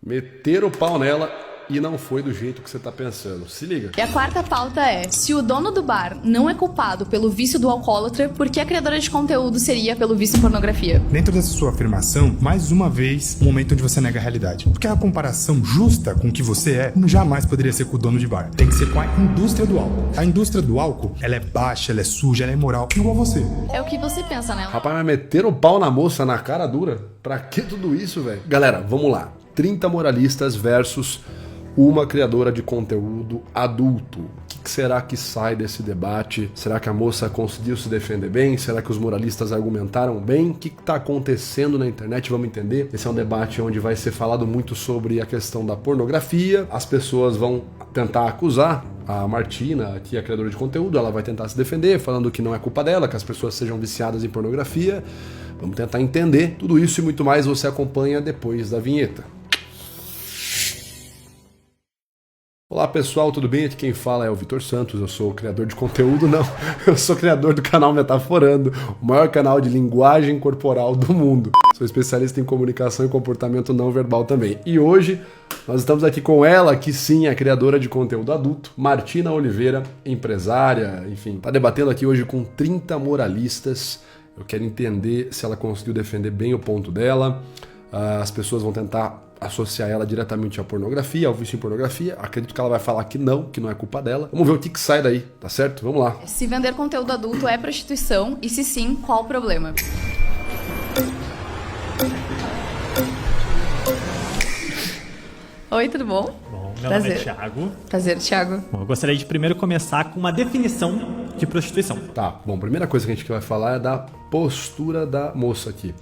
Meter o pau nela e não foi do jeito que você tá pensando. Se liga. E a quarta pauta é: se o dono do bar não é culpado pelo vício do alcoólatra, por que a criadora de conteúdo seria pelo vício em pornografia? Dentro dessa sua afirmação, mais uma vez, um momento onde você nega a realidade. Porque a comparação justa com o que você é, jamais poderia ser com o dono de bar. Tem que ser com a indústria do álcool. A indústria do álcool, ela é baixa, ela é suja, ela é imoral, igual você. É o que você pensa, né? Rapaz, mas meter o pau na moça na cara dura? Pra que tudo isso, velho? Galera, vamos lá. 30 moralistas versus uma criadora de conteúdo adulto. O que será que sai desse debate? Será que a moça conseguiu se defender bem? Será que os moralistas argumentaram bem? O que está acontecendo na internet? Vamos entender. Esse é um debate onde vai ser falado muito sobre a questão da pornografia. As pessoas vão tentar acusar a Martina, que é a criadora de conteúdo. Ela vai tentar se defender, falando que não é culpa dela, que as pessoas sejam viciadas em pornografia. Vamos tentar entender tudo isso e muito mais. Você acompanha depois da vinheta. Olá pessoal, tudo bem? Aqui quem fala é o Vitor Santos, eu sou o criador de conteúdo, não, eu sou criador do canal Metaforando, o maior canal de linguagem corporal do mundo. Sou especialista em comunicação e comportamento não verbal também. E hoje nós estamos aqui com ela, que sim é criadora de conteúdo adulto, Martina Oliveira, empresária, enfim, tá debatendo aqui hoje com 30 moralistas. Eu quero entender se ela conseguiu defender bem o ponto dela. As pessoas vão tentar associar ela diretamente à pornografia, ao vício em pornografia. Acredito que ela vai falar que não é culpa dela. Vamos ver o que sai daí, tá certo? Vamos lá. Se vender conteúdo adulto é prostituição, e se sim, qual o problema? Oi, tudo bom? Bom, meu nome é Thiago. Prazer, Thiago. Bom, eu gostaria de primeiro começar com uma definição de prostituição. Tá, bom, primeira coisa que a gente vai falar é da postura da moça aqui.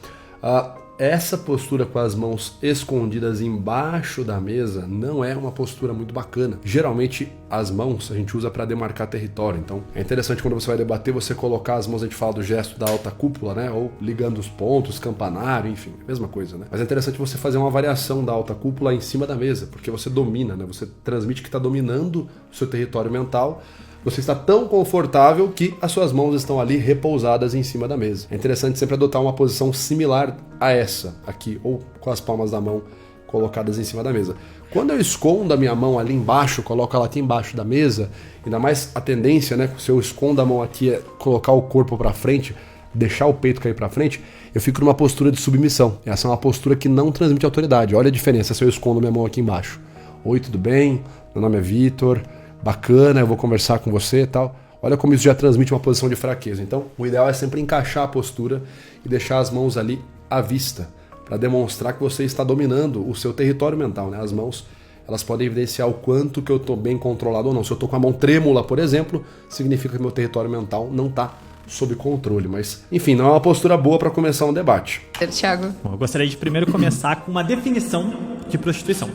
Essa postura com as mãos escondidas embaixo da mesa não é uma postura muito bacana. Geralmente as mãos a gente usa para demarcar território, então é interessante quando você vai debater você colocar as mãos, a gente fala do gesto da alta cúpula, né? Ou ligando os pontos, campanário, enfim, mesma coisa, né? Mas é interessante você fazer uma variação da alta cúpula em cima da mesa, porque você domina, né? Você transmite que está dominando o seu território mental. Você está tão confortável que as suas mãos estão ali repousadas em cima da mesa. É interessante sempre adotar uma posição similar a essa aqui, ou com as palmas da mão colocadas em cima da mesa. Quando eu escondo a minha mão ali embaixo, coloco ela aqui embaixo da mesa, ainda mais a tendência, né, se eu escondo a mão aqui é colocar o corpo para frente, deixar o peito cair para frente, eu fico numa postura de submissão. Essa é uma postura que não transmite autoridade. Olha a diferença se eu escondo minha mão aqui embaixo. Oi, tudo bem? Meu nome é Vitor. Bacana, eu vou conversar com você e tal. Olha como isso já transmite uma posição de fraqueza. Então, o ideal é sempre encaixar a postura e deixar as mãos ali à vista, para demonstrar que você está dominando o seu território mental, né? As mãos, elas podem evidenciar o quanto que eu estou bem controlado ou não. Se eu estou com a mão trêmula, por exemplo, significa que meu território mental não está sob controle. Mas, enfim, não é uma postura boa para começar um debate. Thiago. Bom, eu gostaria de primeiro começar com uma definição de prostituição.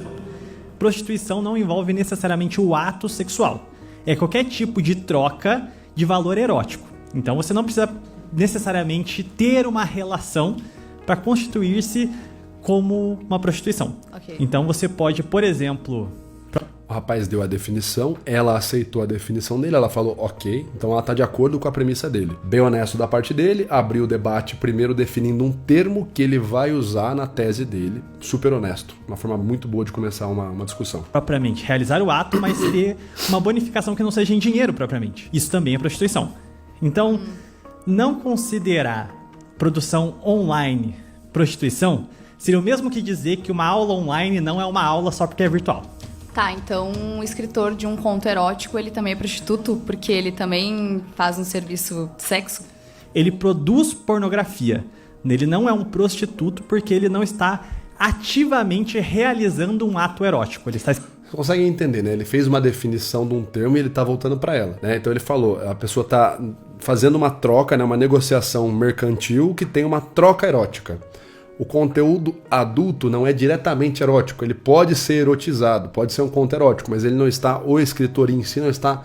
Prostituição não envolve necessariamente o ato sexual. É qualquer tipo de troca de valor erótico. Então você não precisa necessariamente ter uma relação para constituir-se como uma prostituição. Ok. Então você pode, por exemplo... O rapaz deu a definição, ela aceitou a definição dele, ela falou ok, então ela está de acordo com a premissa dele. Bem honesto da parte dele, abriu o debate primeiro definindo um termo que ele vai usar na tese dele, super honesto, uma forma muito boa de começar uma discussão. Propriamente realizar o ato, mas ter uma bonificação que não seja em dinheiro propriamente. Isso também é prostituição. Então, não considerar produção online prostituição seria o mesmo que dizer que uma aula online não é uma aula só porque é virtual. Tá, então um escritor de um conto erótico, ele também é prostituto, porque ele também faz um serviço de sexo? Ele produz pornografia. Ele não é um prostituto porque ele não está ativamente realizando um ato erótico. Ele está... Você consegue entender, né? Ele fez uma definição de um termo e ele está voltando para ela, né? Então ele falou, a pessoa está fazendo uma troca, né? Uma negociação mercantil que tem uma troca erótica. O conteúdo adulto não é diretamente erótico, ele pode ser erotizado, pode ser um conto erótico, mas ele não está, o escritor em si não está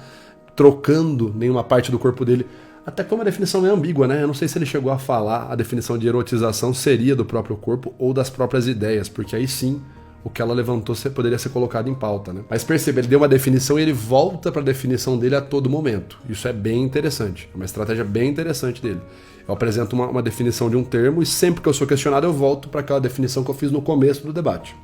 trocando nenhuma parte do corpo dele. Até que uma definição meio ambígua, né? Eu não sei se ele chegou a falar, a definição de erotização seria do próprio corpo ou das próprias ideias, porque aí sim o que ela levantou poderia ser colocado em pauta, né? Mas percebe, ele deu uma definição e ele volta para a definição dele a todo momento. Isso é bem interessante, é uma estratégia bem interessante dele. Eu apresento uma definição de um termo e sempre que eu sou questionado eu volto para aquela definição que eu fiz no começo do debate.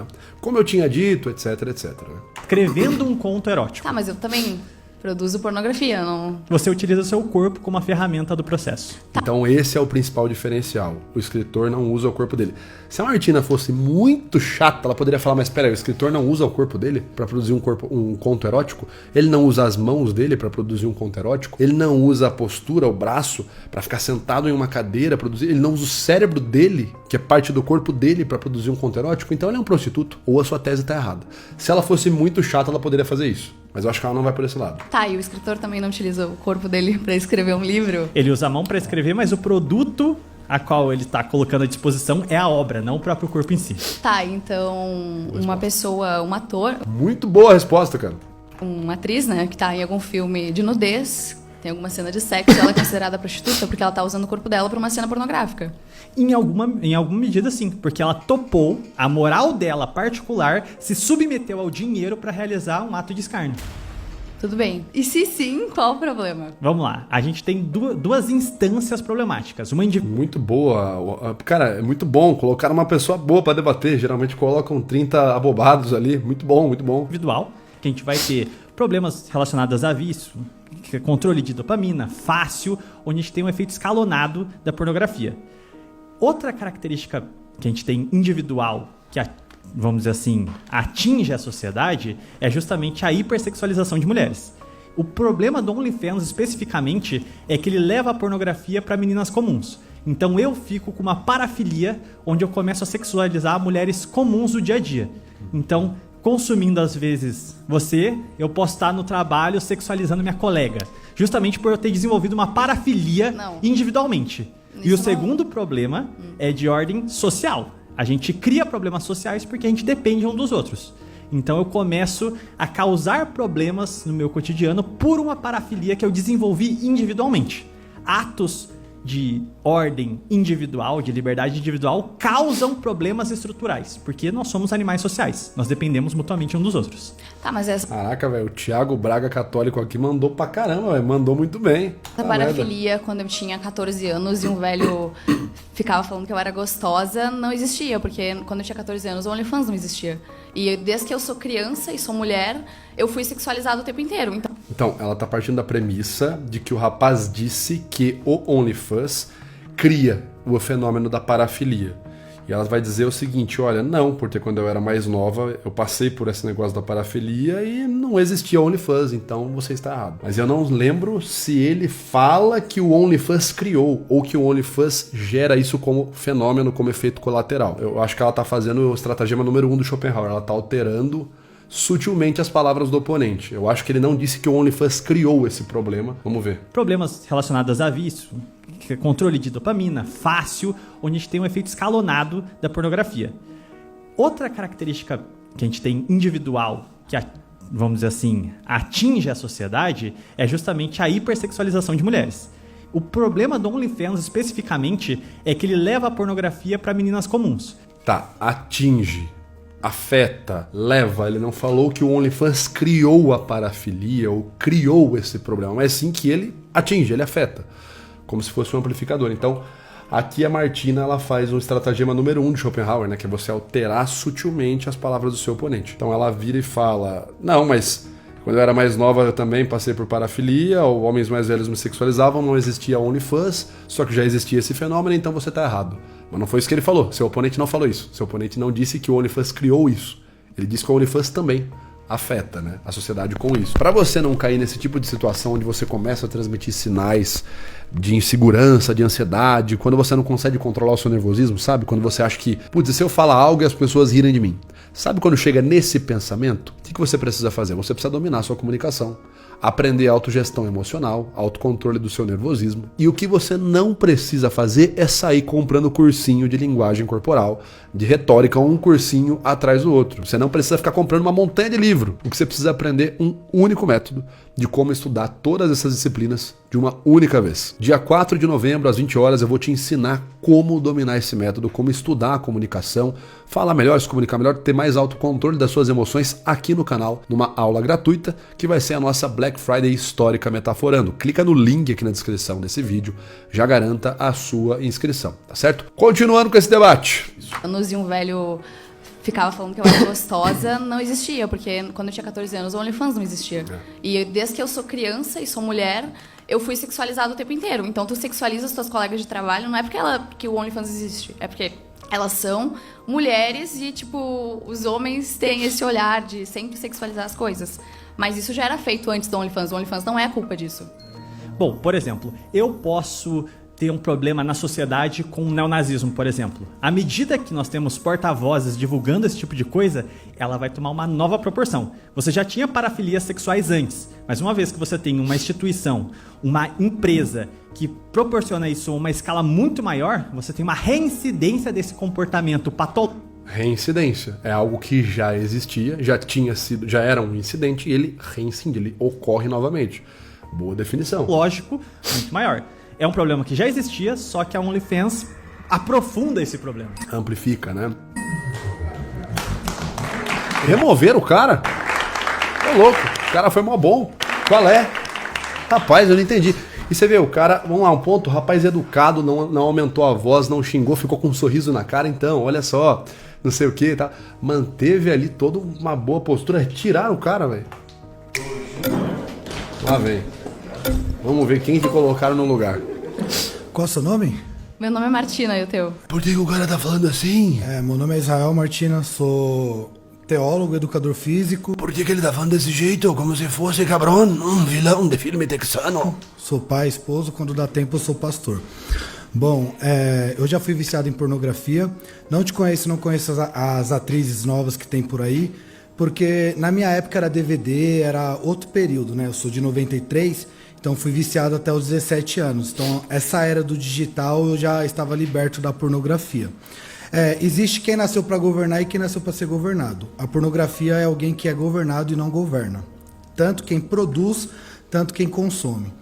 Tá? Como eu tinha dito, etc, etc. Né? Escrevendo um conto erótico. Tá, mas eu também produzo pornografia, não... Você utiliza o seu corpo como uma ferramenta do processo. Então esse é o principal diferencial. O escritor não usa o corpo dele. Se a Martina fosse muito chata, ela poderia falar, mas peraí, o escritor não usa o corpo dele para produzir um conto erótico? Ele não usa as mãos dele para produzir um conto erótico? Ele não usa a postura, o braço, para ficar sentado em uma cadeira, produzir? Ele não usa o cérebro dele, que é parte do corpo dele, para produzir um conto erótico? Então ele é um prostituto. Ou a sua tese está errada. Se ela fosse muito chata, ela poderia fazer isso. Mas eu acho que ela não vai por esse lado. Tá, e o escritor também não utiliza o corpo dele pra escrever um livro? Ele usa a mão para escrever, mas o produto a qual ele está colocando à disposição é a obra, não o próprio corpo em si. Tá, então uma pessoa, um ator, Muito boa a resposta, cara. uma atriz, né, que tá em algum filme de nudez, tem alguma cena de sexo, ela é considerada prostituta porque ela tá usando o corpo dela pra uma cena pornográfica. Em alguma medida, sim, porque ela topou, a moral dela particular se submeteu ao dinheiro para realizar um ato de escárnio. Tudo bem. E se sim, qual o problema? Vamos lá, a gente tem duas instâncias problemáticas. Uma Muito boa. Cara, é muito bom. Colocaram uma pessoa boa pra debater. Geralmente colocam 30 abobados ali. Muito bom, muito bom. individual, que a gente vai ter problemas relacionados a vício, controle de dopamina, fácil, onde a gente tem um efeito escalonado da pornografia. Outra característica que a gente tem individual, que vamos dizer assim, atinge a sociedade, é justamente a hipersexualização de mulheres. O problema do OnlyFans, especificamente, é que ele leva a pornografia para meninas comuns. Então eu fico com uma parafilia, onde eu começo a sexualizar mulheres comuns do dia a dia. Então, consumindo às vezes você, eu posso estar no trabalho sexualizando minha colega, justamente por eu ter desenvolvido uma parafilia individualmente. E o segundo problema é de ordem social. A gente cria problemas sociais porque a gente depende um dos outros. Então eu começo a causar problemas no meu cotidiano por uma parafilia que eu desenvolvi individualmente. Atos de ordem individual, de liberdade individual, causam problemas estruturais, porque nós somos animais sociais, nós dependemos mutuamente um dos outros. Tá, mas essa Caraca, velho, o Thiago Braga católico aqui mandou pra caramba, velho, mandou muito bem. parafilia, quando eu tinha 14 anos e um velho ficava falando que eu era gostosa, não existia, porque quando eu tinha 14 anos o OnlyFans não existia. E desde que eu sou criança e sou mulher, eu fui sexualizada o tempo inteiro. Então, ela tá partindo da premissa de que o rapaz disse que o OnlyFans cria o fenômeno da parafilia. E ela vai dizer o seguinte, olha, não, porque quando eu era mais nova, eu passei por esse negócio da parafilia e não existia OnlyFans, então você está errado. Mas eu não lembro se ele fala que o OnlyFans criou ou que o OnlyFans gera isso como fenômeno, como efeito colateral. Eu acho que ela tá fazendo o estratagema número 1 do Schopenhauer, ela tá alterando sutilmente as palavras do oponente. Eu acho que ele não disse que o OnlyFans criou esse problema. Vamos ver. Problemas relacionados a vício, controle de dopamina, fácil, onde a gente tem um efeito escalonado da pornografia. Outra característica que a gente tem individual, que vamos dizer assim, atinge a sociedade, é justamente a hipersexualização de mulheres. O problema do OnlyFans, especificamente, é que ele leva a pornografia para meninas comuns. Tá, atinge, afeta, leva. Ele não falou que o OnlyFans criou a parafilia ou criou esse problema, mas sim que ele atinge, ele afeta, como se fosse um amplificador. Então, aqui a Martina ela faz um estratagema número 1 de Schopenhauer, né, que é você alterar sutilmente as palavras do seu oponente. Então ela vira e fala, não, mas quando eu era mais nova eu também passei por parafilia, ou homens mais velhos me sexualizavam, não existia OnlyFans, só que já existia esse fenômeno, então você tá errado. Mas não foi isso que ele falou, seu oponente não falou isso. Seu oponente não disse que o OnlyFans criou isso. Ele disse que o OnlyFans também afeta, né, a sociedade com isso. Para você não cair nesse tipo de situação onde você começa a transmitir sinais de insegurança, de ansiedade, quando você não consegue controlar o seu nervosismo, sabe? Quando você acha que, putz, se eu falar algo e as pessoas rirem de mim. Sabe quando chega nesse pensamento? O que você precisa fazer? Você precisa dominar a sua comunicação, aprender autogestão emocional, autocontrole do seu nervosismo. E o que você não precisa fazer é sair comprando cursinho de linguagem corporal, de retórica, um cursinho atrás do outro. Você não precisa ficar comprando uma montanha de livro. O que você precisa aprender é um único método de como estudar todas essas disciplinas de uma única vez. Dia 4 de novembro, às 20 horas, eu vou te ensinar como dominar esse método, como estudar a comunicação, falar melhor, se comunicar melhor, ter mais autocontrole das suas emoções aqui no canal, numa aula gratuita, que vai ser a nossa Black Friday histórica metaforando. Clica no link aqui na descrição desse vídeo, já garanta a sua inscrição, tá certo? Continuando com esse debate. Anos e um velho ficava falando que eu era gostosa, não existia, porque quando eu tinha 14 anos o OnlyFans não existia. E desde que eu sou criança e sou mulher, eu fui sexualizada o tempo inteiro. Então tu sexualiza as tuas colegas de trabalho, não é porque o OnlyFans existe, é porque elas são mulheres e, tipo, os homens têm esse olhar de sempre sexualizar as coisas. Mas isso já era feito antes do OnlyFans. O OnlyFans não é a culpa disso. Bom, por exemplo, eu posso ter um problema na sociedade com o neonazismo, por exemplo. À medida que nós temos porta-vozes divulgando esse tipo de coisa, ela vai tomar uma nova proporção. Você já tinha parafilias sexuais antes, mas uma vez que você tem uma instituição, uma empresa que proporciona isso a uma escala muito maior, você tem uma reincidência desse comportamento patológico. Reincidência é algo que já existia, já era um incidente e ele reincide, ele ocorre novamente. Boa definição. Lógico, muito maior. É um problema que já existia, só que a OnlyFans aprofunda esse problema. Amplifica, né? Remover o cara? Ô louco, o cara foi mó bom. Qual é? Rapaz, eu não entendi. E você vê, o cara, vamos lá, um ponto, o rapaz educado, não aumentou a voz, não xingou, ficou com um sorriso na cara, então, olha só, não sei o que, tá? Manteve ali toda uma boa postura, tiraram o cara, velho. Lá vem. Vamos ver quem que colocaram no lugar. Qual é o seu nome? Meu nome é Martina, e o teu? Por que o cara tá falando assim? Meu nome é Israel Martina, sou teólogo, educador físico. Por que ele tá falando desse jeito? Como se fosse, cabrão, um vilão de filme texano. Sou pai, esposo, quando dá tempo eu sou pastor. Bom, eu já fui viciado em pornografia. Não te conheço, não conheço as atrizes novas que tem por aí. Porque na minha época era DVD, era outro período, né? Eu sou de 93, então fui viciado até os 17 anos. Então essa era do digital eu já estava liberto da pornografia. Existe quem nasceu para governar e quem nasceu para ser governado. A pornografia é alguém que é governado e não governa. Tanto quem produz, tanto quem consome.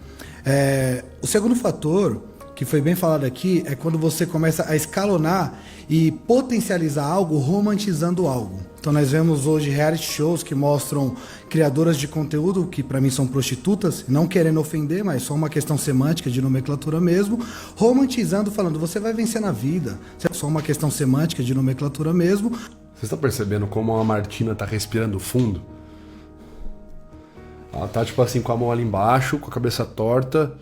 O segundo fator, que foi bem falado aqui, é quando você começa a escalonar e potencializar algo romantizando algo. Então nós vemos hoje reality shows que mostram criadoras de conteúdo, que para mim são prostitutas, não querendo ofender, mas só uma questão semântica de nomenclatura mesmo, romantizando, falando, você vai vencer na vida. Só uma questão semântica de nomenclatura mesmo. Vocês estão percebendo como a Martina tá respirando fundo? Ela tá tipo assim com a mão ali embaixo, com a cabeça torta,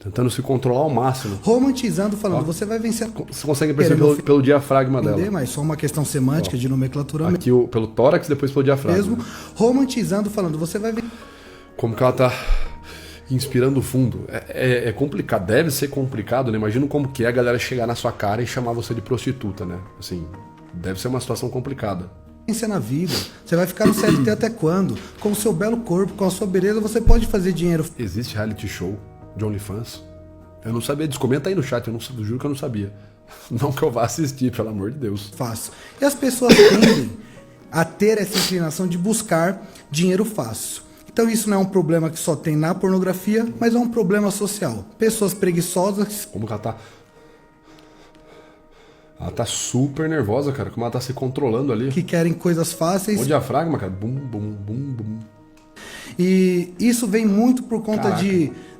tentando se controlar ao máximo. Romantizando, falando, você vai vencer. Você consegue perceber pelo diafragma dela. Mas só uma questão semântica de nomenclatura aqui pelo tórax, depois pelo diafragma. Mesmo, romantizando, falando, você vai vencer. Como que ela tá inspirando fundo. É complicado, deve ser complicado, né? Imagina como que é a galera chegar na sua cara e chamar você de prostituta, né? Assim, deve ser uma situação complicada. Vencer na vida. Você vai ficar no CLT até quando? Com o seu belo corpo, com a sua beleza, você pode fazer dinheiro. Existe reality show de OnlyFans? Eu não sabia disso. Comenta aí no chat, eu juro que eu não sabia. Não que eu vá assistir, pelo amor de Deus. Fácil. E as pessoas tendem a ter essa inclinação de buscar dinheiro fácil. Então isso não é um problema que só tem na pornografia, mas é um problema social. Pessoas preguiçosas... Como que ela tá? Ela tá super nervosa, cara. Como ela tá se controlando ali. Que querem coisas fáceis. O diafragma, cara. Bum, bum, bum, bum. E isso vem muito por conta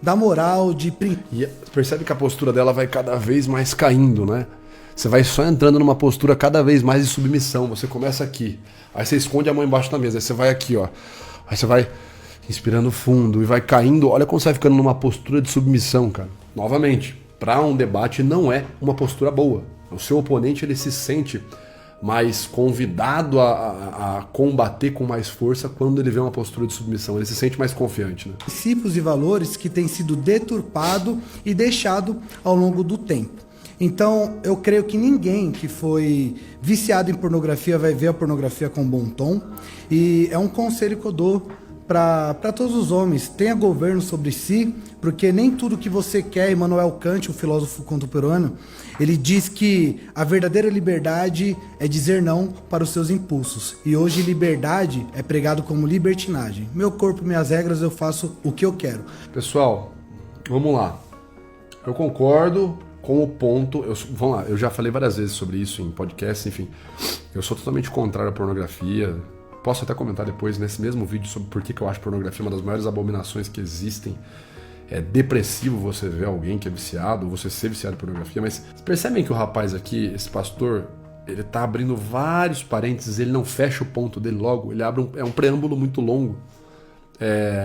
da moral, de... E percebe que a postura dela vai cada vez mais caindo, né? Você vai só entrando numa postura cada vez mais de submissão. Você começa aqui, aí você esconde a mão embaixo da mesa, aí você vai aqui, ó. Aí você vai inspirando fundo e vai caindo. Olha como você vai ficando numa postura de submissão, cara. Novamente, para um debate não é uma postura boa. O seu oponente, ele se sente mais convidado a combater com mais força quando ele vê uma postura de submissão. Ele se sente mais confiante, né? Princípios e valores que têm sido deturpado e deixado ao longo do tempo. Então, eu creio que ninguém que foi viciado em pornografia vai ver a pornografia com bom tom. E é um conselho que eu dou para todos os homens. Tenha governo sobre si, porque nem tudo que você quer. Immanuel Kant, um filósofo contemporâneo, ele diz que a verdadeira liberdade é dizer não para os seus impulsos. E hoje liberdade é pregado como libertinagem. Meu corpo, minhas regras, eu faço o que eu quero. Pessoal, vamos lá. Eu concordo com o ponto... Vamos lá, eu já falei várias vezes sobre isso em podcast, enfim. Eu sou totalmente contrário à pornografia. Posso até comentar depois nesse mesmo vídeo sobre por que eu acho pornografia uma das maiores abominações que existem. É depressivo você ver alguém que é viciado, você ser viciado em pornografia, mas vocês percebem que o rapaz aqui, esse pastor, ele tá abrindo vários parênteses, ele não fecha o ponto dele logo, ele abre um preâmbulo muito longo.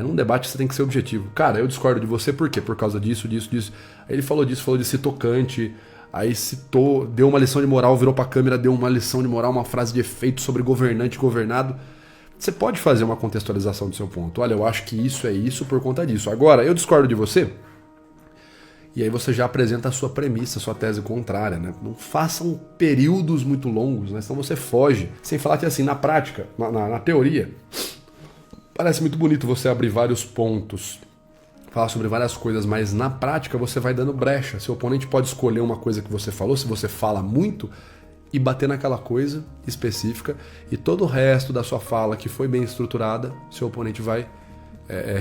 Num debate você tem que ser objetivo. Cara, eu discordo de você, por quê? Por causa disso. Aí ele falou disso, falou de citou Kant, aí citou, deu uma lição de moral, virou pra câmera, deu uma lição de moral, uma frase de efeito sobre governante e governado. Você pode fazer uma contextualização do seu ponto. Olha, eu acho que isso é isso por conta disso. Agora, eu discordo de você. E aí você já apresenta a sua premissa, a sua tese contrária, né? Não façam períodos muito longos, né? Senão você foge. Sem falar que assim, na prática, na teoria, parece muito bonito você abrir vários pontos, falar sobre várias coisas, mas na prática você vai dando brecha. Seu oponente pode escolher uma coisa que você falou, se você fala muito, e bater naquela coisa específica, e todo o resto da sua fala que foi bem estruturada, seu oponente vai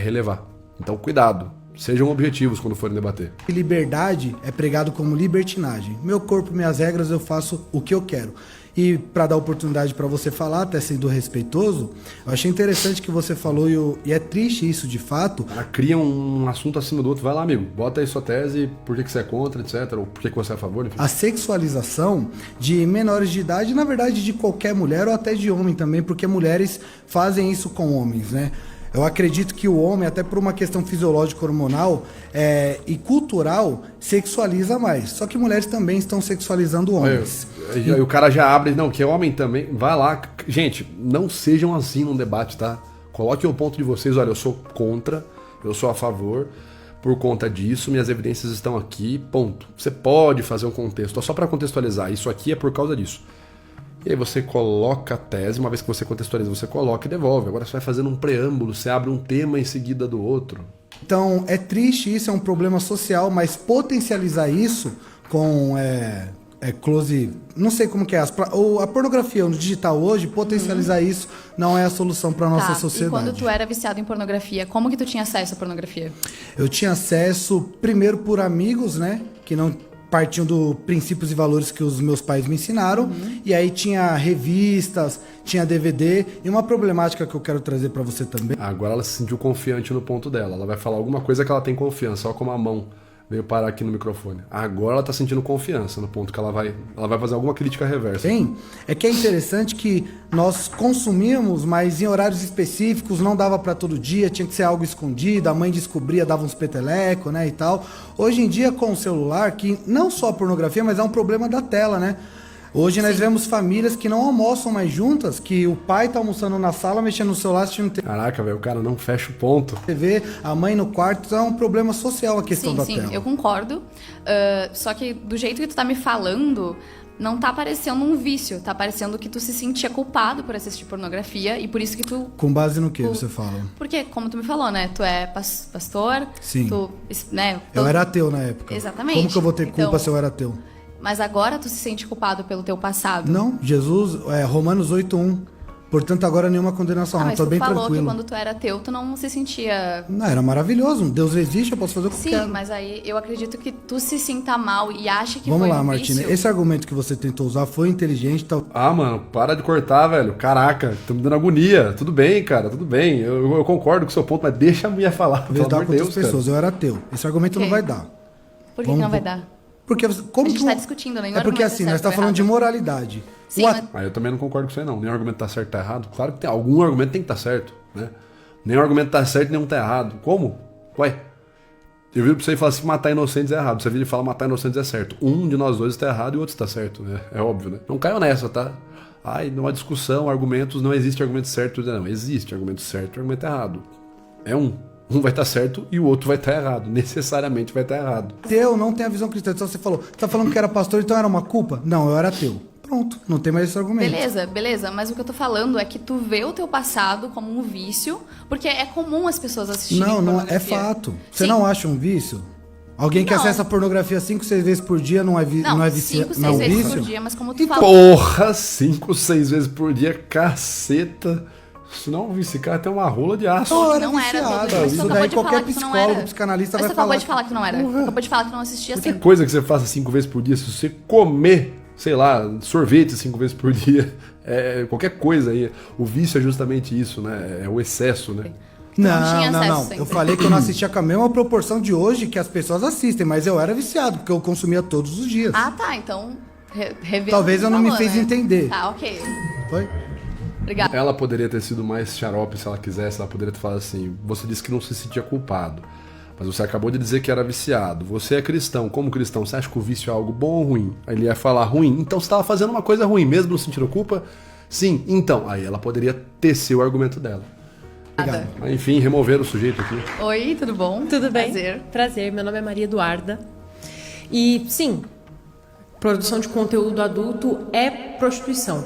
relevar. Então cuidado. Sejam objetivos quando forem debater. Liberdade é pregado como libertinagem. Meu corpo, minhas regras, eu faço o que eu quero. E para dar oportunidade para você falar, até sendo respeitoso, eu achei interessante que você falou, e é triste isso de fato. Cria um assunto acima do outro, vai lá, amigo, bota aí sua tese, por que você é contra, etc, ou por que você é a favor, enfim. A sexualização de menores de idade, na verdade de qualquer mulher ou até de homem também, porque mulheres fazem isso com homens, né? Eu acredito que o homem, até por uma questão fisiológica hormonal e cultural, sexualiza mais. Só que mulheres também estão sexualizando homens. E o cara já abre, não, que é homem também. Vai lá. Gente, não sejam assim num debate, tá? Coloquem o ponto de vocês. Olha, eu sou contra, eu sou a favor. Por conta disso, minhas evidências estão aqui, ponto. Você pode fazer um contexto, só para contextualizar. Isso aqui é por causa disso. E aí você coloca a tese, uma vez que você contextualiza, você coloca e devolve. Agora você vai fazendo um preâmbulo, você abre um tema em seguida do outro. Então, é triste, isso é um problema social, mas potencializar isso com close... Não sei como que é. A pornografia no digital hoje, potencializar isso não é a solução para nossa sociedade. E quando tu era viciado em pornografia, como que tu tinha acesso à pornografia? Eu tinha acesso, primeiro, por amigos, né? Que não... partiam dos princípios e valores que os meus pais me ensinaram, e aí tinha revistas, tinha DVD, e uma problemática que eu quero trazer para você também. Agora ela se sentiu confiante no ponto dela, ela vai falar alguma coisa que ela tem confiança, ó como a mão veio parar aqui no microfone. Agora ela tá sentindo confiança no ponto que ela vai fazer alguma crítica reversa. Sim, é que é interessante que nós consumíamos, mas em horários específicos, não dava para todo dia, tinha que ser algo escondido, a mãe descobria, dava uns peteleco, né, e tal. Hoje em dia, com o celular, que não só a pornografia, mas é um problema da tela, né? Hoje nós vemos famílias que não almoçam mais juntas, que o pai tá almoçando na sala, mexendo no celular, assistindo Caraca, velho, o cara não fecha o ponto. TV, a mãe no quarto, então é um problema social a questão da tela. Sim, eu concordo. Só que do jeito que tu tá me falando, não tá parecendo um vício, tá parecendo que tu se sentia culpado por assistir pornografia e por isso que tu... Com base no que você fala? Porque, como tu me falou, né, tu é pastor, Sim. tu, né... Eu era ateu na época. Exatamente. Como que eu vou ter culpa então, se eu era ateu? Mas agora tu se sente culpado pelo teu passado? Não, Jesus, Romanos 8:1. Portanto, agora nenhuma condenação. Mas tô tu bem falou tranquilo. que quando tu era ateu, tu não se sentia... Não, era maravilhoso. Deus existe, eu posso fazer o que eu quero. Sim, mas aí eu acredito que tu se sinta mal e acha que Vamos foi lá, um Martina. vício. Esse argumento que você tentou usar foi inteligente. Ah, mano, para de cortar, velho. Caraca, tá me dando agonia. Tudo bem, cara, tudo bem. Eu concordo com o seu ponto, mas deixa a mulher falar. Pelo Lidar amor com de outras Deus, pessoas. cara. Eu era ateu. Esse argumento não vai dar. Por que não vai dar? Porque como A gente que tá discutindo, nenhum É porque argumento assim, é nós certo estamos ou falando de errado. moralidade. Sim, Ah, eu também não concordo com isso aí, não. Nenhum argumento tá certo, tá errado. Claro que tem algum argumento tem que estar certo, né? Nenhum argumento tá certo, nenhum tá errado. Como? Ué, eu vi pra você e falar assim, matar inocentes é errado. Você vira e fala matar inocentes é certo. Um de nós dois está errado e o outro está certo, né? É óbvio, né? Não caiam nessa, tá? Ai, numa discussão, argumentos, não existe argumento certo. Não, existe argumento certo e argumento errado. É um. Um vai estar certo e o outro vai estar errado. Necessariamente vai estar errado. Ateu não tem a visão cristã. Então você falou, você tá falando que era pastor, então era uma culpa? Não, eu era ateu. Pronto, não tem mais esse argumento. Beleza, mas o que eu tô falando é que tu vê o teu passado como um vício, porque é comum as pessoas assistirem Não, é pornografia. fato. Você Sim. não acha um vício? Alguém que Não. acessa pornografia 5, 6 vezes por dia não é vício? Não, Não é 5, 6 não, vezes vício? por dia, mas como tu falou... Porra, 5, 6 vezes por dia, caceta. Se não, esse cara tem uma rola de aço. Não, eu era Não era viciado. todo dia, mas tu Isso acabou daí de qualquer falar que tu não psicólogo, era. psicanalista Mas vai tu acabou falar. de falar que tu não era. Tu acabou de falar que tu não assistia Qualquer assim. coisa que você faça 5 vezes por dia, se você comer, sei lá, sorvete 5 vezes por dia, qualquer coisa aí. O vício é justamente isso, né? É o excesso, né? não tinha Não. acesso sempre. Eu falei que eu não assistia com a mesma proporção de hoje que as pessoas assistem, mas eu era viciado, porque eu consumia todos os dias. Ah, tá, então... rever Talvez o que eu não me falou, fiz né? entender. Tá, ok. Foi? Obrigada. Ela poderia ter sido mais xarope se ela quisesse, ela poderia ter falado assim, você disse que não se sentia culpado, mas você acabou de dizer que era viciado, você é cristão, como cristão, você acha que o vício é algo bom ou ruim? Aí ele ia falar ruim, então você estava fazendo uma coisa ruim, mesmo não sentindo culpa? Sim, então, aí ela poderia tecer o argumento dela. Obrigada. Mas, enfim, remover o sujeito aqui. Oi, tudo bom? Tudo bem? Prazer. Prazer, meu nome é Maria Eduarda. E, sim, produção de conteúdo adulto é prostituição.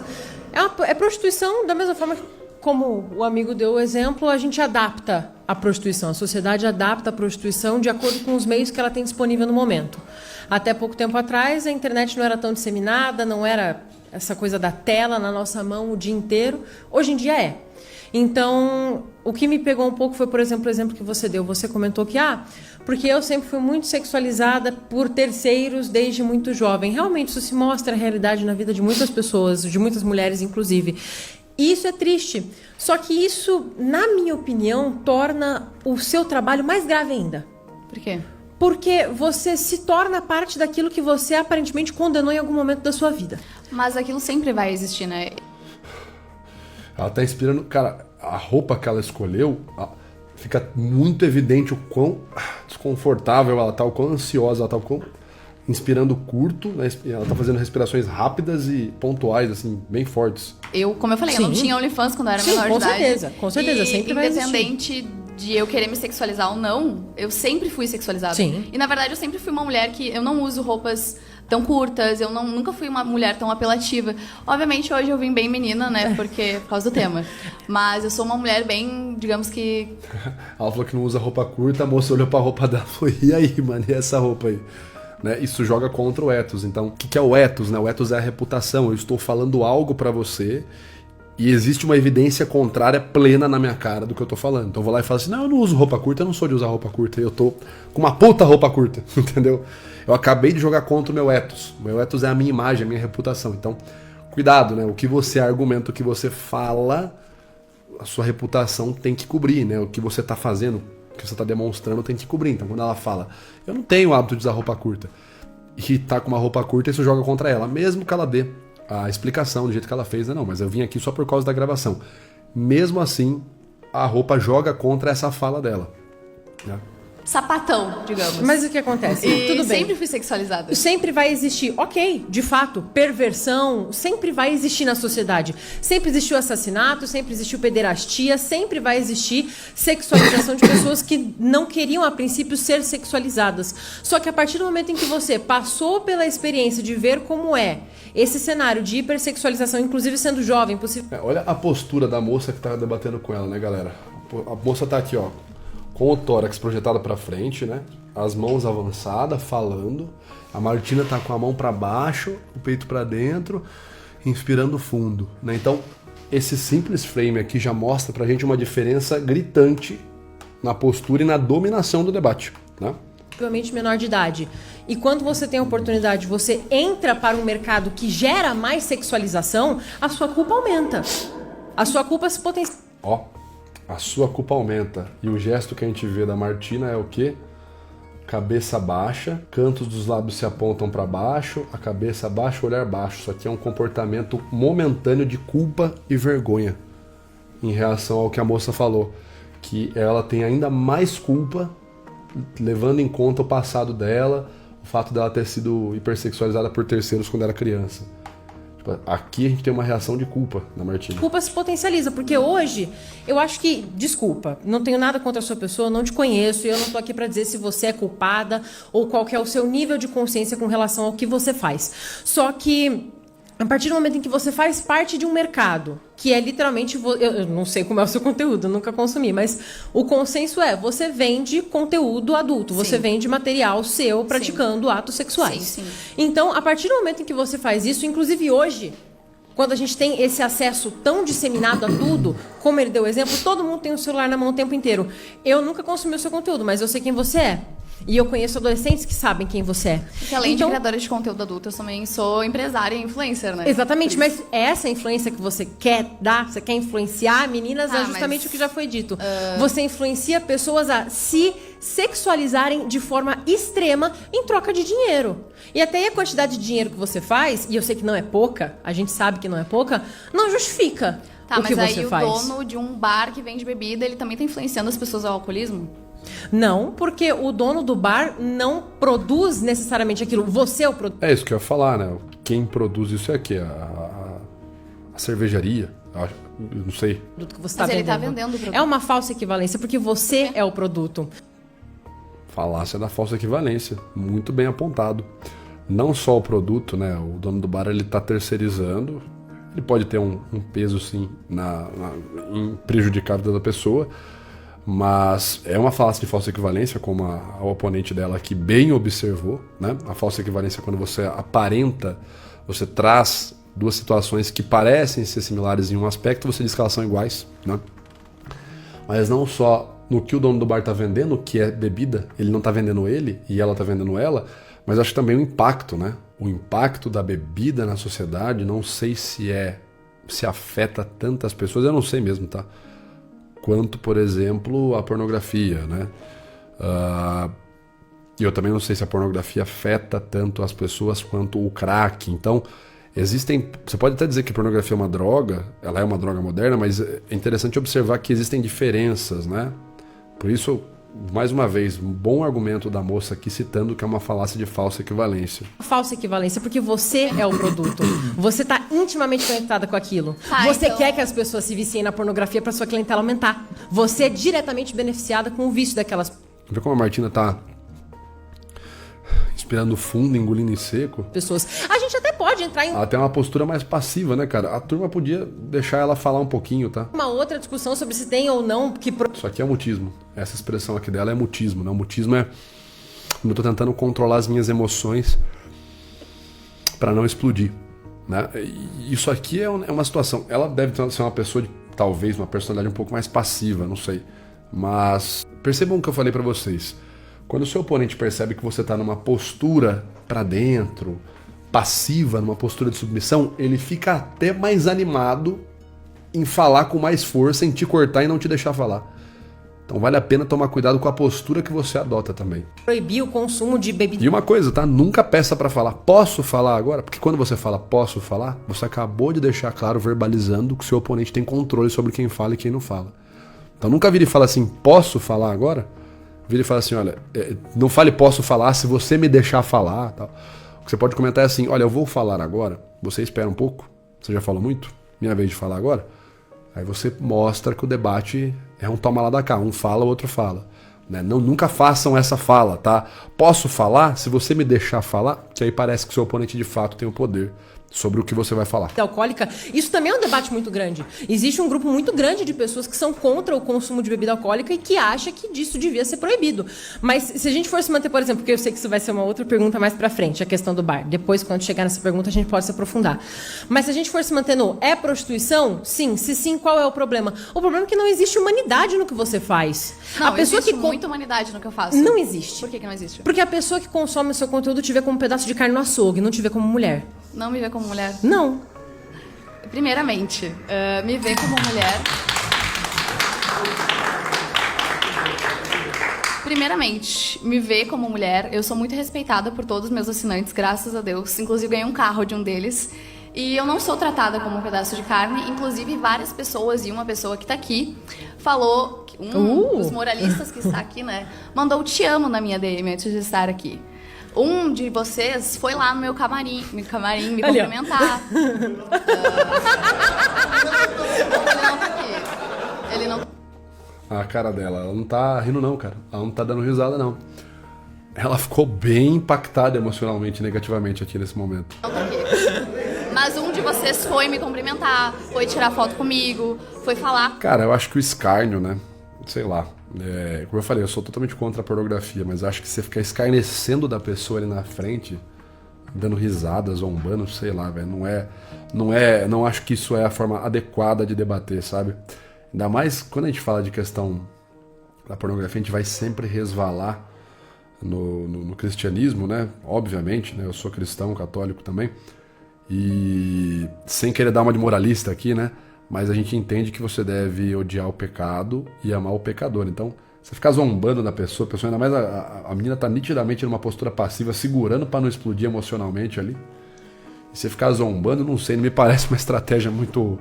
É prostituição da mesma forma que, como o amigo deu o exemplo, a gente adapta a prostituição. A sociedade adapta a prostituição de acordo com os meios que ela tem disponível no momento. Até pouco tempo atrás, a internet não era tão disseminada, não era essa coisa da tela na nossa mão o dia inteiro. Hoje em dia é. Então, o que me pegou um pouco foi, por exemplo, o exemplo que você deu. Você comentou que, porque eu sempre fui muito sexualizada por terceiros desde muito jovem. Realmente, isso se mostra a realidade na vida de muitas pessoas, de muitas mulheres, inclusive. E isso é triste. Só que isso, na minha opinião, torna o seu trabalho mais grave ainda. Por quê? Porque você se torna parte daquilo que você aparentemente condenou em algum momento da sua vida. Mas aquilo sempre vai existir, né? Ela tá inspirando... Cara, a roupa que ela escolheu, fica muito evidente o quão desconfortável ela tá, o quão ansiosa ela tá, o quão inspirando curto, né? Ela tá fazendo respirações rápidas e pontuais, assim, bem fortes. Como eu falei, eu não tinha OnlyFans quando eu era menor de idade. Com certeza, sempre vai existir. Independente de eu querer me sexualizar ou não, eu sempre fui sexualizada. Sim. E na verdade eu sempre fui uma mulher que eu não uso roupas tão curtas, nunca fui uma mulher tão apelativa. Obviamente hoje eu vim bem menina, né, por causa do tema. Mas eu sou uma mulher bem, digamos que... Ela falou que não usa roupa curta, a moça olhou pra roupa dela e falou, e aí, mano, e essa roupa aí? Né? Isso joga contra o ethos. Então, o que é o ethos? Né? O ethos é a reputação. Eu estou falando algo pra você e existe uma evidência contrária plena na minha cara do que eu tô falando. Então eu vou lá e falo assim, não, eu não uso roupa curta, eu não sou de usar roupa curta, eu tô com uma puta roupa curta, entendeu? Eu acabei de jogar contra o meu ethos. O meu ethos é a minha imagem, a minha reputação. Então, cuidado, né? O que você argumenta, o que você fala, a sua reputação tem que cobrir, né? O que você tá fazendo, o que você tá demonstrando tem que cobrir. Então, quando ela fala, eu não tenho o hábito de usar roupa curta, e tá com uma roupa curta, isso joga contra ela, mesmo que ela dê a explicação do jeito que ela fez, né? Não, mas eu vim aqui só por causa da gravação. Mesmo assim, a roupa joga contra essa fala dela, né? Sapatão, digamos. Mas o que acontece? E Tudo bem. sempre fui sexualizada. Sempre vai existir, ok, de fato, perversão sempre vai existir na sociedade. Sempre existiu assassinato, sempre existiu pederastia, sempre vai existir sexualização de pessoas que não queriam, a princípio, ser sexualizadas. Só que a partir do momento em que você passou pela experiência de ver como é esse cenário de hipersexualização, inclusive sendo jovem, possível... Olha a postura da moça que tá debatendo com ela, né, galera? A moça tá aqui, ó, com o tórax projetado pra frente, né? As mãos avançadas, falando. A Martina tá com a mão pra baixo, o peito pra dentro, inspirando fundo, né? Então, esse simples frame aqui já mostra pra gente uma diferença gritante na postura e na dominação do debate, né? Possivelmente menor de idade. E quando você tem a oportunidade, você entra para um mercado que gera mais sexualização, a sua culpa aumenta. A sua culpa se potencializa. Ó, a sua culpa aumenta. E o gesto que a gente vê da Martina é o quê? Cabeça baixa, cantos dos lábios se apontam para baixo, a cabeça baixa, olhar baixo. Isso aqui é um comportamento momentâneo de culpa e vergonha em reação ao que a moça falou, que ela tem ainda mais culpa, levando em conta o passado dela, o fato dela ter sido hipersexualizada por terceiros quando era criança. Aqui a gente tem uma reação de culpa na Martina. Culpa se potencializa, porque hoje eu acho que, desculpa, não tenho nada contra a sua pessoa, não te conheço e eu não tô aqui para dizer se você é culpada ou qual que é o seu nível de consciência com relação ao que você faz. Só que a partir do momento em que você faz parte de um mercado, que é literalmente, eu não sei como é o seu conteúdo, eu nunca consumi, mas o consenso é, você vende conteúdo adulto, você vende material seu praticando atos sexuais. Sim. Então, a partir do momento em que você faz isso, inclusive hoje, quando a gente tem esse acesso tão disseminado a tudo, como ele deu exemplo, todo mundo tem o celular na mão o tempo inteiro. Eu nunca consumi o seu conteúdo, mas eu sei quem você é. E eu conheço adolescentes que sabem quem você é. Porque além de criadora de conteúdo adulto, eu também sou empresária e influencer, né? Exatamente, mas essa influência que você quer dar, você quer influenciar meninas, é justamente mas, o que já foi dito. Você influencia pessoas a se sexualizarem de forma extrema em troca de dinheiro. E até aí a quantidade de dinheiro que você faz, e eu sei que não é pouca, a gente sabe que não é pouca, não justifica o que mas você aí faz. o dono de um bar que vende bebida, ele também tá influenciando as pessoas ao alcoolismo? Não, porque o dono do bar não produz necessariamente aquilo. Você é o produtor. É isso que eu ia falar, né? Quem produz isso é aqui, a cervejaria. Eu não sei. Que você Mas tá ele tá vendendo. vendendo o produto. É uma falsa equivalência, porque você é o produto. Falácia da falsa equivalência. Muito bem apontado. Não só o produto, né? O dono do bar, ele tá terceirizando. Ele pode ter um peso, sim, em prejudicar a vida da pessoa. Mas é uma falácia de falsa equivalência, como a oponente dela aqui bem observou, né? A falsa equivalência é quando você aparenta, você traz duas situações que parecem ser similares em um aspecto, você diz que elas são iguais, né? Mas não só no que o dono do bar está vendendo, que é bebida, ele não está vendendo ele e ela está vendendo ela, mas acho que também o impacto, né? O impacto da bebida na sociedade, não sei se afeta tantas pessoas, eu não sei mesmo, tá? Quanto, por exemplo, a pornografia, né? Eu também não sei se a pornografia afeta tanto as pessoas quanto o crack. Então, você pode até dizer que a pornografia é uma droga, ela é uma droga moderna, mas é interessante observar que existem diferenças, né? Por isso, mais uma vez, um bom argumento da moça aqui citando que é uma falácia de falsa equivalência. Falsa equivalência, porque você é o produto. Você está intimamente conectada com aquilo. Você então... quer que as pessoas se viciem na pornografia para sua clientela aumentar. Você é diretamente beneficiada com o vício daquelas Vê como a Martina tá respirando fundo, engolindo em seco. pessoas. A gente até pode entrar em Ela tem uma postura mais passiva, né, cara? A turma podia deixar ela falar um pouquinho, tá? uma outra discussão sobre se tem ou não que Isso aqui é mutismo. Essa expressão aqui dela é mutismo, né? O mutismo é quando eu tô tentando controlar as minhas emoções para não explodir, né? E isso aqui é uma situação. Ela deve ser uma pessoa de, talvez, uma personalidade um pouco mais passiva, não sei. Mas percebam o que eu falei para vocês. Quando o seu oponente percebe que você tá numa postura para dentro, passiva, numa postura de submissão, ele fica até mais animado em falar com mais força, em te cortar e não te deixar falar. Então vale a pena tomar cuidado com a postura que você adota também. proibir o consumo de bebida. E uma coisa, tá? Nunca peça pra falar, posso falar agora? Porque quando você fala posso falar, você acabou de deixar claro, verbalizando, que o seu oponente tem controle sobre quem fala e quem não fala. Então nunca vire e fala assim, posso falar agora? Vire e fala assim, olha, não fale posso falar se você me deixar falar, tal. O que você pode comentar é assim, olha, eu vou falar agora, você espera um pouco, você já falou muito, minha vez de falar agora. Aí você mostra que o debate é um toma lá da cá, um fala, o outro fala. Né? Nunca façam essa fala, tá? Posso falar? Se você me deixar falar, que aí parece que o seu oponente de fato tem o poder sobre o que você vai falar. Alcoólica, isso também é um debate muito grande. Existe um grupo muito grande de pessoas que são contra o consumo de bebida alcoólica e que acha que disso devia ser proibido. Mas se a gente for se manter, por exemplo, porque eu sei que isso vai ser uma outra pergunta mais pra frente, a questão do bar. Depois, quando chegar nessa pergunta, a gente pode se aprofundar. Mas se a gente for se manter no é prostituição? Sim. Se sim, qual é o problema? O problema é que não existe humanidade no que você faz. Não, a pessoa existe que muita humanidade no que eu faço. Não existe. Por que não existe? Porque a pessoa que consome o seu conteúdo te vê como um pedaço de carne no açougue, não te vê como mulher. Não me vê como mulher? Não. Primeiramente, me vê como mulher. Primeiramente, me vê como mulher. Eu sou muito respeitada por todos os meus assinantes, graças a Deus. Inclusive, ganhei um carro de um deles. E eu não sou tratada como um pedaço de carne. Inclusive, várias pessoas, e uma pessoa que tá aqui, falou... Um dos moralistas que está aqui, né? Mandou te amo na minha DM antes de estar aqui. Um de vocês foi lá no meu camarim me cumprimentar. Ele não tá aqui. Ele não... A cara dela, ela não tá rindo não, cara. Ela não tá dando risada não. Ela ficou bem impactada emocionalmente, negativamente aqui nesse momento. Não tá aqui. Mas um de vocês foi me cumprimentar, foi tirar foto comigo, foi falar. Cara, eu acho que o escárnio, né? Sei lá. Como eu falei, eu sou totalmente contra a pornografia, mas acho que você ficar escarnecendo da pessoa ali na frente, dando risadas, zombando, sei lá, velho, não acho que isso é a forma adequada de debater, sabe? Ainda mais quando a gente fala de questão da pornografia, a gente vai sempre resvalar no cristianismo, né? Obviamente, né? Eu sou cristão, católico também. E sem querer dar uma de moralista aqui, né? Mas a gente entende que você deve odiar o pecado e amar o pecador. Então, você ficar zombando da pessoa, ainda mais a menina tá nitidamente numa postura passiva, segurando para não explodir emocionalmente ali. E você ficar zombando, não sei, não me parece uma estratégia muito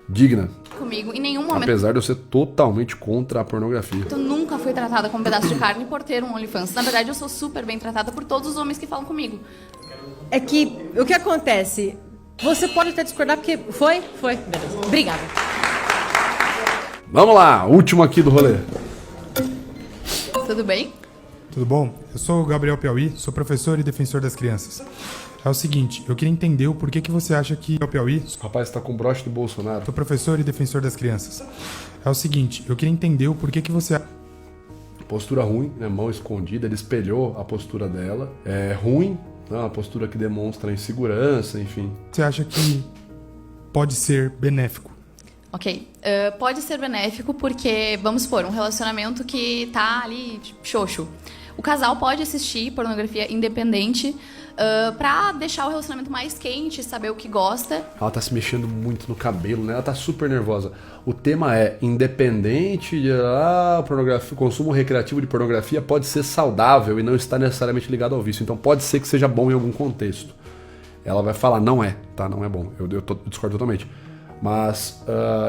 digna. Comigo, em nenhum momento. Apesar de eu ser totalmente contra a pornografia. Eu nunca fui tratada como um pedaço de carne por ter um OnlyFans. Na verdade, eu sou super bem tratada por todos os homens que falam comigo. É que o que acontece? Você pode até discordar, porque foi? Foi. Beleza. Obrigada. Vamos lá, último aqui do rolê. Tudo bem? Tudo bom? Eu sou o Gabriel Piauí, sou professor e defensor das crianças. É o seguinte, eu queria entender o porquê que você acha que o Piauí... O rapaz tá com o broche do Bolsonaro. Sou professor e defensor das crianças. É o seguinte, eu queria entender o porquê que você... Postura ruim, né? Mão escondida, ele espelhou a postura dela. É ruim, né? Uma postura que demonstra insegurança, enfim. Você acha que pode ser benéfico? Ok. Pode ser benéfico porque, vamos supor, um relacionamento que tá ali xoxo. O casal pode assistir pornografia independente pra deixar o relacionamento mais quente, saber o que gosta. Ela tá se mexendo muito no cabelo, né? Ela tá super nervosa. O tema é independente de pornografia, consumo recreativo de pornografia pode ser saudável e não está necessariamente ligado ao vício. Então pode ser que seja bom em algum contexto. Ela vai falar, não é, tá? Não é bom. Eu discordo totalmente. Mas,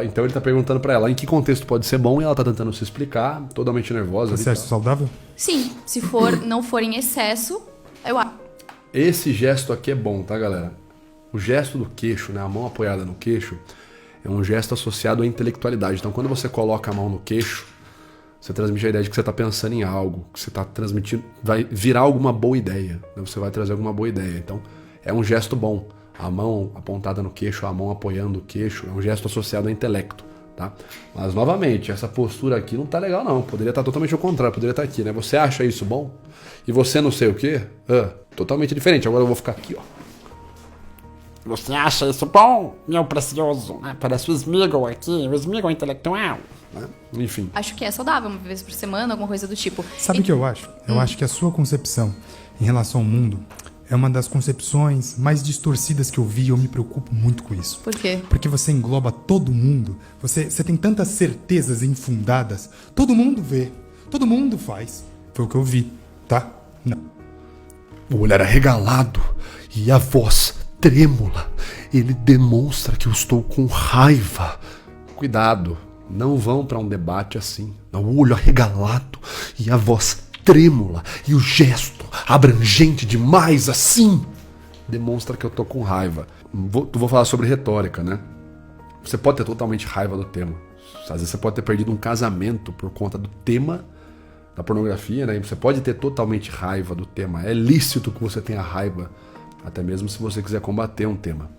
então ele tá perguntando pra ela em que contexto pode ser bom e ela tá tentando se explicar, totalmente nervosa. Você acha saudável? Sim, se não for em excesso, eu acho. Esse gesto aqui é bom, tá, galera? O gesto do queixo, né, a mão apoiada no queixo, é um gesto associado à intelectualidade. Então, quando você coloca a mão no queixo, você transmite a ideia de que você está pensando em algo, que você está transmitindo, vai virar alguma boa ideia, né? Você vai trazer alguma boa ideia. Então, é um gesto bom. A mão apontada no queixo, a mão apoiando o queixo, é um gesto associado ao intelecto, tá? Mas, novamente, essa postura aqui não tá legal, não. Poderia estar totalmente ao contrário, poderia estar aqui, né? Você acha isso bom? E você não sei o quê? Totalmente diferente. Agora eu vou ficar aqui, ó. Você acha isso bom, meu precioso? Parece o Smeagol aqui, o Smeagol intelectual. Enfim. Acho que é saudável, uma vez por semana, alguma coisa do tipo. Sabe o que eu acho? Eu acho que a sua concepção em relação ao mundo é uma das concepções mais distorcidas que eu vi e eu me preocupo muito com isso. Por quê? Porque você engloba todo mundo, você tem tantas certezas infundadas, todo mundo vê, todo mundo faz. Foi o que eu vi, tá? Não. O olhar arregalado e a voz trêmula. Ele demonstra que eu estou com raiva. Cuidado, não vão para um debate assim. O olho arregalado e a voz trêmula e o gesto abrangente demais assim demonstra que eu tô com raiva. Vou falar sobre retórica, né? Você pode ter totalmente raiva do tema. Às vezes você pode ter perdido um casamento por conta do tema da pornografia, né? Você pode ter totalmente raiva do tema. É lícito que você tenha raiva, até mesmo se você quiser combater um tema.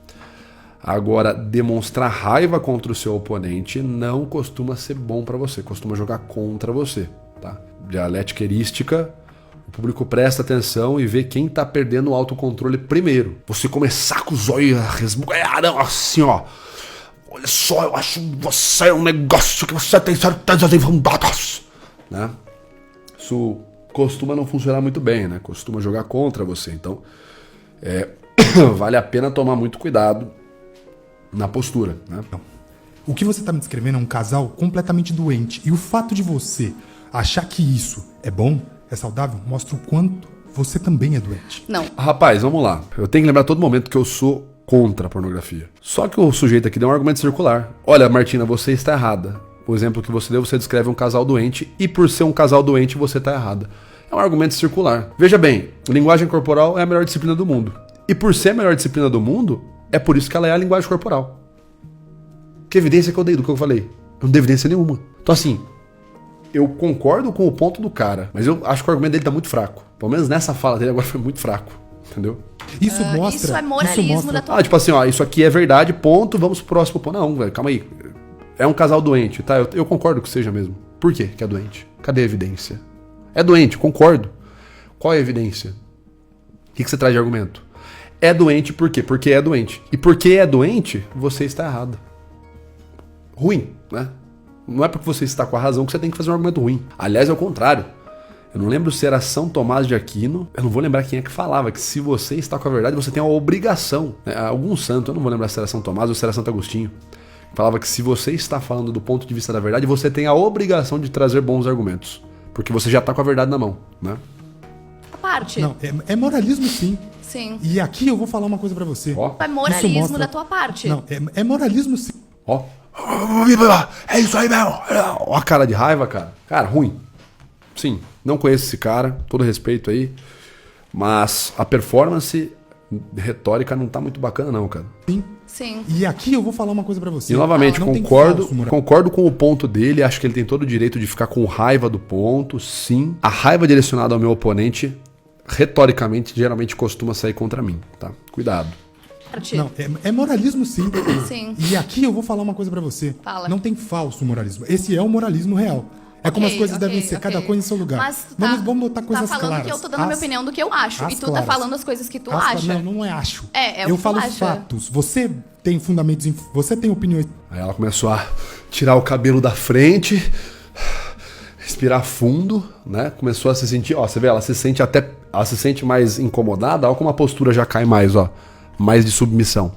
Agora, demonstrar raiva contra o seu oponente não costuma ser bom para você, costuma jogar contra você, tá? Dialética erística, o público presta atenção e vê quem tá perdendo o autocontrole primeiro. Você começar com os olhos assim, ó. Olha só, eu acho você um negócio que você tem certezas infundadas, né? Isso costuma não funcionar muito bem, né? Costuma jogar contra você. Então, vale a pena tomar muito cuidado na postura, né? O que você tá me descrevendo é um casal completamente doente. E o fato de você achar que isso é bom, é saudável, mostra o quanto você também é doente. Não. Rapaz, vamos lá. Eu tenho que lembrar a todo momento que eu sou contra a pornografia. Só que o sujeito aqui deu um argumento circular. Olha, Martina, você está errada. O exemplo que você deu, você descreve um casal doente e por ser um casal doente você está errada. É um argumento circular. Veja bem, linguagem corporal é a melhor disciplina do mundo. E por ser a melhor disciplina do mundo, é por isso que ela é a linguagem corporal. Que evidência que eu dei do que eu falei? Eu não dei evidência nenhuma. Então assim, eu concordo com o ponto do cara, mas eu acho que o argumento dele tá muito fraco. Pelo menos nessa fala dele agora foi muito fraco. Entendeu? Isso mostra... Isso é moralismo da tua... Tipo assim, ó, isso aqui é verdade, ponto, vamos pro próximo ponto. Não, velho, calma aí. É um casal doente, tá? Eu concordo que seja mesmo. Por quê que é doente? Cadê a evidência? É doente, concordo. Qual é a evidência? O que você traz de argumento? É doente por quê? Porque é doente. E porque é doente, você está errado. Ruim, né? Não é porque você está com a razão que você tem que fazer um argumento ruim. Aliás, é o contrário. Eu não lembro se era São Tomás de Aquino. Eu não vou lembrar quem é que falava que se você está com a verdade, você tem a obrigação. Algum santo, eu não vou lembrar se era São Tomás ou se era Santo Agostinho. Falava que se você está falando do ponto de vista da verdade, você tem a obrigação de trazer bons argumentos. Porque você já está com a verdade na mão, né? A parte. Não, é moralismo sim. Sim. E aqui eu vou falar uma coisa pra você. Ó. É moralismo Isso mostra- da tua parte. Não, é moralismo sim. Ó. É isso aí mesmo. Ó a cara de raiva, cara. Cara, ruim. Sim, não conheço esse cara, todo respeito aí. Mas a performance retórica não tá muito bacana não, cara. Sim. E aqui eu vou falar uma coisa pra você. E novamente, Não tem concordo, falso moral. concordo com o ponto dele, acho que ele tem todo o direito de ficar com raiva do ponto, sim. A raiva direcionada ao meu oponente, retoricamente, geralmente costuma sair contra mim, tá? Cuidado. Parte. Não, é moralismo sim. Sim. E aqui eu vou falar uma coisa pra você. Fala. Não tem falso moralismo. Esse é o moralismo real. É como as coisas Ok, devem ser, ok. cada coisa em seu lugar. Mas tu tá, vamos botar coisas tá falando claras. que eu tô dando a minha opinião do que eu acho. as E tu claras. tá falando as coisas que tu As- acha. Não é acho. É o eu que falo tu acha. fatos. Você tem fundamentos, você tem opiniões. Aí ela começou a tirar o cabelo da frente, respirar fundo, né? Começou a se sentir, ó, você vê, ela se sente mais incomodada, ó como a postura já cai mais, ó, mais de submissão.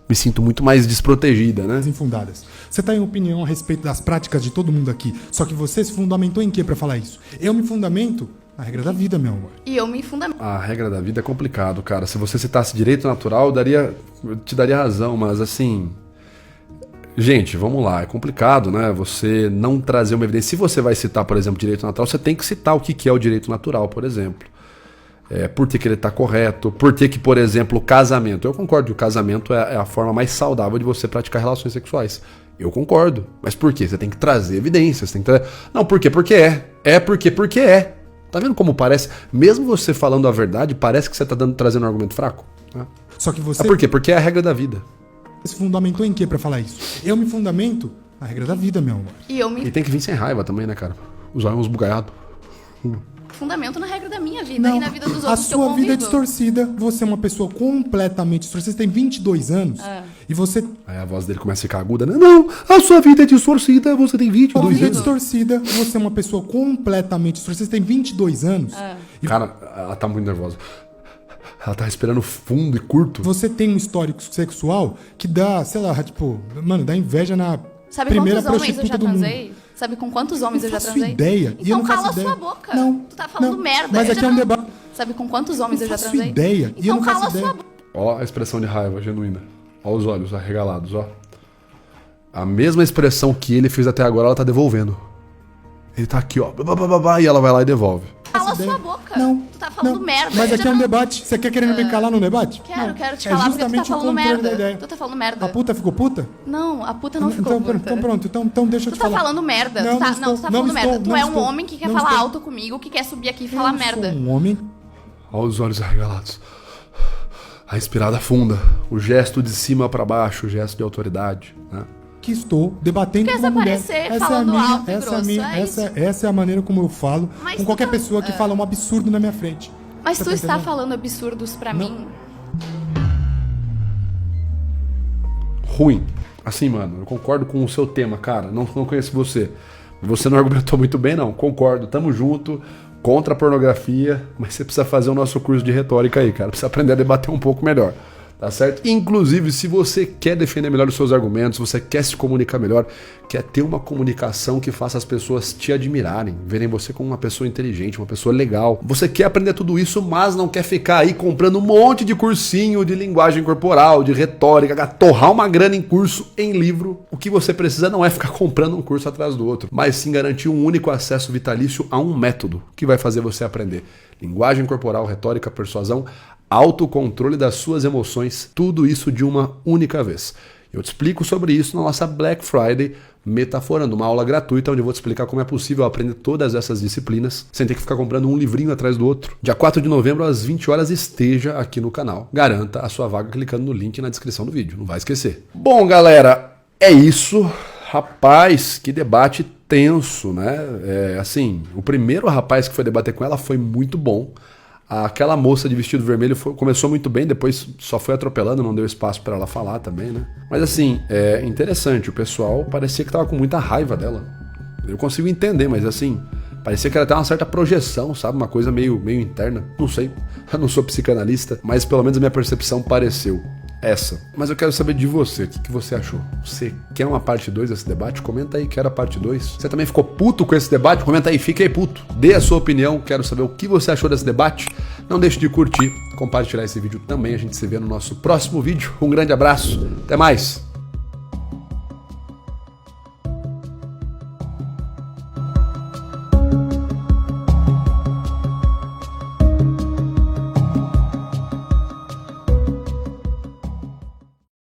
Me sinto muito mais desprotegida, né? Infundadas. Você tem opinião a respeito das práticas de todo mundo aqui, só que você se fundamentou em quê pra falar isso? Eu me fundamento na regra da vida, meu amor. E eu me fundamento. A regra da vida é complicado, cara. Se você citasse direito natural, eu te daria razão, mas assim, gente, vamos lá, é complicado, né? Você não trazer uma evidência. Se você vai citar, por exemplo, direito natural, você tem que citar o que é o direito natural, por exemplo. Por que ele está correto, por que, por exemplo, o casamento. Eu concordo que o casamento é a forma mais saudável de você praticar relações sexuais. Eu concordo. Mas por quê? Você tem que trazer evidências. Não, por quê? Porque é. Porque é. Tá vendo como parece? Mesmo você falando a verdade, parece que você tá trazendo um argumento fraco. Né? Só que você Por quê? Porque é a regra da vida. se fundamentou em quê pra falar isso? Eu me fundamento na regra da vida, meu amor. E eu me E tem que vir sem raiva também, né, cara? Usar uns bugalhados. fundamento na regra da minha vida e na vida dos outros a que eu sua convivo. vida é distorcida, você é uma pessoa completamente distorcida, você tem 22 anos e você... Aí a voz dele começa a ficar aguda, né? Não, a sua vida é distorcida, você tem Sua 22 vida é anos. distorcida, você é uma pessoa completamente distorcida, você tem 22 anos. Cara, ela tá muito nervosa. Ela tá respirando fundo e curto. Você tem um histórico sexual que dá, sei lá, tipo, mano, dá inveja na Sabe primeira quantos homens eu prostituta já do mundo. transei? Sabe com quantos homens Eu eu já faço transei? ideia, e eu Então não faço cala a ideia. sua boca. Não, Tu tá falando não. merda. Mas eu aqui já é um trans- debate. Sabe com quantos homens eu já faço transei? ideia, e eu Então não faço cala a ideia. sua boca. Ó a expressão de raiva genuína. Ó os olhos arregalados, ó. A mesma expressão que ele fez até agora, ela tá devolvendo. Ele tá aqui, ó. E ela vai lá e devolve. Cala a ideia. sua boca. Não. Tu tá falando não. merda. Mas eu aqui já é um trans- debate. Você quer querendo me calar no debate? Quero Não. te É falar porque tu tá justamente o falando contrário da merda. ideia. Tu tá falando merda. A puta ficou puta? Não, a puta não ficou Então, puta. então pronto, então deixa eu Tu te tá falar. falando merda. Não, tu tá, não estou, tu tá não falando estou, merda. Tu não é um estou, homem que quer não falar estou. alto comigo, que quer subir aqui e Eu falar não sou merda. um homem. Ó os olhos arregalados. A respirada funda. O gesto de cima pra baixo, o gesto de autoridade, né? Que estou debatendo Quer com uma mulher. desaparecer falando alto e grosso, é essa é a maneira como eu falo Mas com tu qualquer tá- pessoa que fala um absurdo na minha frente. Mas Você tu tá está entendendo? falando absurdos pra mim. Ruim. Assim, mano, eu concordo com o seu tema, cara. Não conheço você. Você não argumentou muito bem, não. Concordo, tamo junto. Contra a pornografia. Mas você precisa fazer o nosso curso de retórica aí, cara. Precisa aprender a debater um pouco melhor. Tá certo? Inclusive, se você quer defender melhor os seus argumentos, você quer se comunicar melhor, quer ter uma comunicação que faça as pessoas te admirarem, verem você como uma pessoa inteligente, uma pessoa legal. Você quer aprender tudo isso, mas não quer ficar aí comprando um monte de cursinho de linguagem corporal, de retórica, torrar uma grana em curso, em livro. O que você precisa não é ficar comprando um curso atrás do outro, mas sim garantir um único acesso vitalício a um método que vai fazer você aprender linguagem corporal, retórica, persuasão, autocontrole das suas emoções, tudo isso de uma única vez. Eu te explico sobre isso na nossa Black Friday Metaforando, uma aula gratuita onde eu vou te explicar como é possível aprender todas essas disciplinas sem ter que ficar comprando um livrinho atrás do outro. Dia 4 de novembro, às 20 horas, esteja aqui no canal. Garanta a sua vaga clicando no link na descrição do vídeo, não vai esquecer. Bom, galera, é isso. Rapaz, que debate tenso, né? Assim, o primeiro rapaz que foi debater com ela foi muito bom. Aquela moça de vestido vermelho começou muito bem, depois só foi atropelando, não deu espaço para ela falar também, né? Mas assim, é interessante, o pessoal parecia que tava com muita raiva dela. Eu consigo entender, mas assim, Parecia que era até uma certa projeção, sabe? Uma coisa meio interna. Não sei, eu não sou psicanalista, mas pelo menos a minha percepção pareceu essa. Mas eu quero saber de você, o que você achou? Você quer uma parte 2 desse debate? Comenta aí, quero a parte 2. Você também ficou puto com esse debate? Comenta aí, fique aí puto. Dê a sua opinião, quero saber o que você achou desse debate. Não deixe de curtir, compartilhar esse vídeo também. A gente se vê no nosso próximo vídeo. Um grande abraço, até mais!